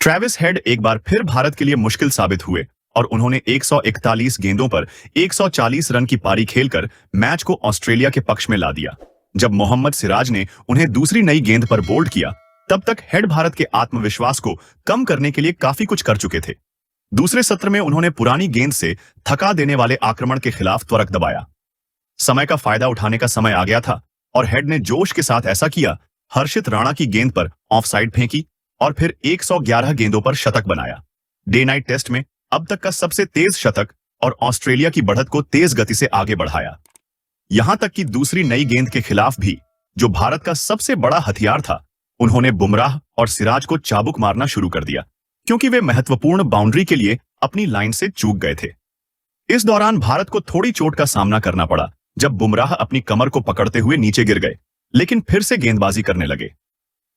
Travis head एक बार फिर भारत के लिए मुश्किल साबित हुए और उन्होंने 141 गेंदों पर 140 रन की पारी खेलकर मैच को ऑस्ट्रेलिया के पक्ष में ला दिया। जब मोहम्मद सिराज ने उन्हें दूसरी नई गेंद पर बोल्ड किया, तब तक हेड भारत के आत्मविश्वास को कम करने के लिए काफी कुछ कर चुके थे। दूसरे सत्र में उन्होंने पुरानी गेंद से थका देने वाले आक्रमण के खिलाफ त्वरक दबाया। समय का फायदा उठाने का समय आ गया था और हेड ने जोश के साथ ऐसा किया। हर्षित राणा की गेंद पर ऑफसाइड फेंकी और फिर 111 गेंदों पर शतक बनाया। डे नाइट टेस्ट में अब तक का सबसे तेज शतक और ऑस्ट्रेलिया की बढ़त को तेज गति से आगे बढ़ाया। यहां तक कि दूसरी नई गेंद के खिलाफ भी, जो भारत का सबसे बड़ा हथियार था, उन्होंने बुमराह और सिराज को चाबुक मारना शुरू कर दिया, क्योंकि वे महत्वपूर्ण बाउंड्री के लिए अपनी लाइन से चूक गए थे। इस दौरान भारत को थोड़ी चोट का सामना करना पड़ा जब बुमराह अपनी कमर को पकड़ते हुए नीचे गिर गए, लेकिन फिर से गेंदबाजी करने लगे।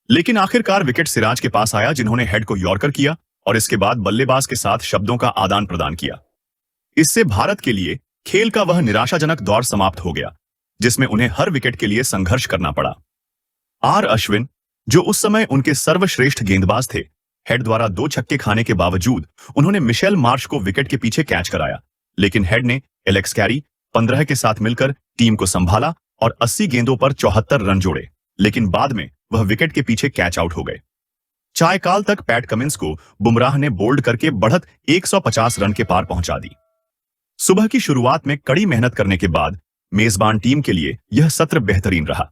लेकिन आखिरकार विकेट सिराज के पास आया, जिन्होंने हेड को यॉर्कर किया और इसके बाद बल्लेबाज के साथ शब्दों का आदान प्रदान किया। इससे भारत के लिए खेल का वह निराशाजनक दौर समाप्त हो गया, जिसमें उन्हें हर विकेट के लिए संघर्ष करना पड़ा। आर अश्विन, जो उस समय उनके सर्वश्रेष्ठ गेंदबाज थे, हेड द्वारा 2 छक्के खाने के बावजूद उन्होंने मिशेल मार्श को विकेट के पीछे कैच कराया, लेकिन हेड ने एलेक्स कैरी 15 के साथ मिलकर टीम को संभाला और 80 गेंदों पर 74 रन जोड़े, लेकिन बाद में वह विकेट के पीछे कैच आउट हो गए। चायकाल तक पैट कमिंस को बुमराह ने बोल्ड करके बढ़त 150 रन के पार पहुंचा दी। सुबह की शुरुआत में कड़ी मेहनत करने के बाद मेजबान टीम के लिए यह सत्र बेहतरीन रहा।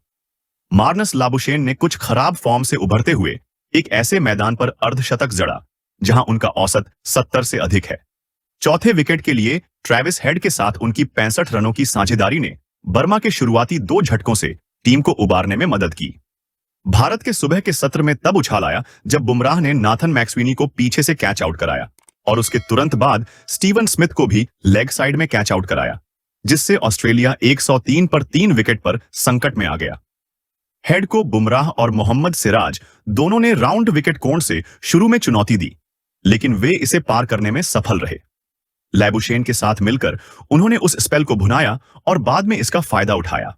मार्नस लाबुशेन ने कुछ खराब फॉर्म से उभरते हुए एक ऐसे मैदान पर अर्धशतक जड़ा जहां उनका औसत 70 से अधिक है। चौथे विकेट के लिए ट्रेविस हेड के साथ उनकी 65 रनों की साझेदारी ने बर्मा के शुरुआती 2 झटकों से टीम को उबारने में मदद की। भारत के सुबह के सत्र में तब उछाल आया जब बुमराह ने नाथन मैक्सवेनी को पीछे से कैच आउट कराया और उसके तुरंत बाद स्टीवन स्मिथ को भी लेग साइड में कैच आउट कराया, जिससे ऑस्ट्रेलिया 103 पर 3 विकेट पर संकट में आ गया। हेड को बुमराह और मोहम्मद सिराज दोनों ने राउंड विकेट कोण से शुरू में चुनौती दी, लेकिन वे इसे पार करने में सफल रहे। लैबुशेन के साथ मिलकर उन्होंने उस स्पेल को भुनाया और बाद में इसका फायदा उठाया।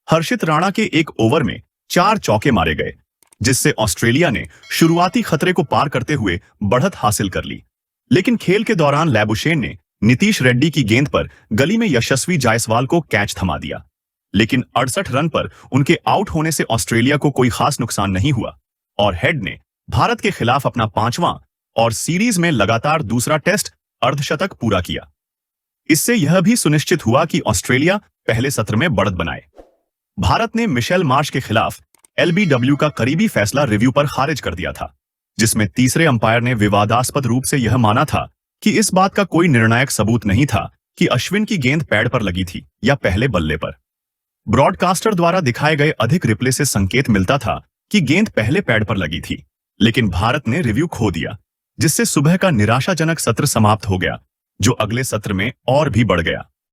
हर्षित राणा के एक ओवर में 4 चौके मारे गए, जिससे ऑस्ट्रेलिया ने शुरुआती खतरे को पार करते हुए बढ़त हासिल कर ली। लेकिन खेल के दौरान लैबुशेन ने नीतीश रेड्डी की गेंद पर गली में यशस्वी जायसवाल को कैच थमा दिया, लेकिन 68 रन पर उनके आउट होने से ऑस्ट्रेलिया को कोई खास नुकसान नहीं हुआ और हेड ने भारत के खिलाफ अपना 5वां और सीरीज में लगातार दूसरा टेस्ट अर्धशतक पूरा किया। इससे यह भी सुनिश्चित हुआ कि ऑस्ट्रेलिया पहले सत्र में बढ़त बनाए। भारत ने मिशेल मार्श के खिलाफ एलबीडब्ल्यू का करीबी फैसला रिव्यू पर खारिज कर दिया था, जिसमें तीसरे अंपायर ने विवादास्पद रूप से यह माना था कि इस बात का कोई निर्णायक सबूत नहीं था कि अश्विन की गेंद पैड पर लगी थी या पहले बल्ले पर। ब्रॉडकास्टर द्वारा दिखाए गए अधिक रिप्ले से संकेत मिलता था कि गेंद पहले पैड पर लगी थी, लेकिन भारत ने रिव्यू खो दिया, जिससे सुबह का निराशाजनक सत्र समाप्त हो गया, जो अगले सत्र में और भी बढ़ गया।